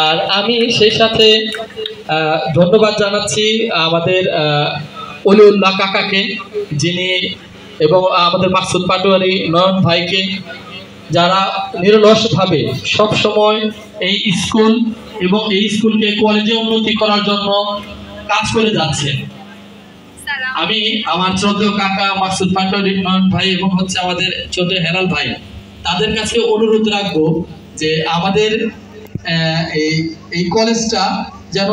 আর আমি সেই সাথে ধন্যবাদ জানাচ্ছি আমাদের অলিউল্লাহ কাকাকে, যিনি এবং আমাদের মাকসুদ পাটোয়ারি নয়ন ভাইকে, যারা নিরলসভাবে সব সময় এই স্কুল এবং এই স্কুলকে কলেজে উন্নতি করার জন্য কাজ করে যাচ্ছে। আমি আমার শ্রদ্ধেয় কাকা মাকসুদ পাটোয়ারি নয়ন ভাই এবং হচ্ছে আমাদের ছোট হেলাল ভাই, তাদের কাছে অনুরোধ রাখবো যে আমাদের এই কলেজটা যেন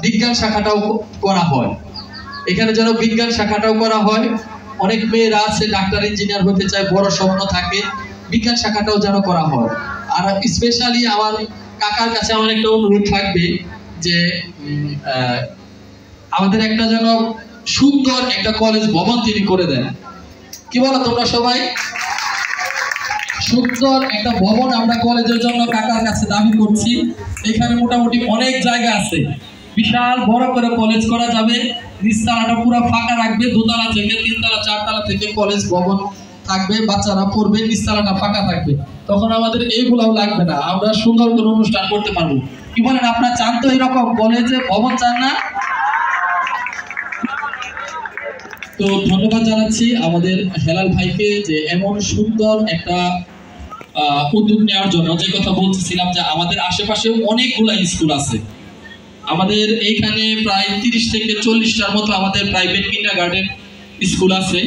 বিজ্ঞান শাখাটাও করা হয়, এখানে যেন বিজ্ঞান শাখাটাও করা হয়। অনেক মেয়েরা আছে ডাক্তার ইঞ্জিনিয়ার হতে চায়, বড় স্বপ্ন থাকে, বিজ্ঞান শাখাটাও যেন করা হয়। আর স্পেশালি আমার কাকার কাছে আমার একটা অনুরোধ থাকবে যে আমাদের একটা যেন সুন্দর একটা কলেজ ভবন তিনি করে দেন। কি বলো তোমরা সবাই? সুন্দর একটা ভবন আমরা কলেজের জন্য কাকার কাছে দাবি করছি। এখানে মোটামুটি অনেক জায়গা আছে, বিশাল বড় করে কলেজ করা যাবে। নিচতলাটা পুরো ফাঁকা রাখবে, দোতলা থেকে তিনতলা চারতলা থেকে কলেজ ভবন থাকবে, বাচ্চারা পড়বে, নিচতলাটা ফাঁকা থাকবে। তখন আমাদের এইগুলাও লাগবে না, আমরা সুন্দর করে অনুষ্ঠান করতে পারবো। কি বলেন আপনারা? চান তো এরকম কলেজে ভবন, চান না? তো ধন্যবাদ জানাচ্ছি আমাদের হেলাল ভাইকে যে এমন সুন্দর একটা উদ্যোগ নেওয়ার জন্য। যে কথা বলতেছিলাম যে আমাদের আশেপাশেও অনেকগুলা স্কুল আছে, আমাদের এইখানে প্রায় 30 থেকে 40টার মতো আমাদের প্রাইভেট কিন্ডারগার্টেন স্কুল আছে।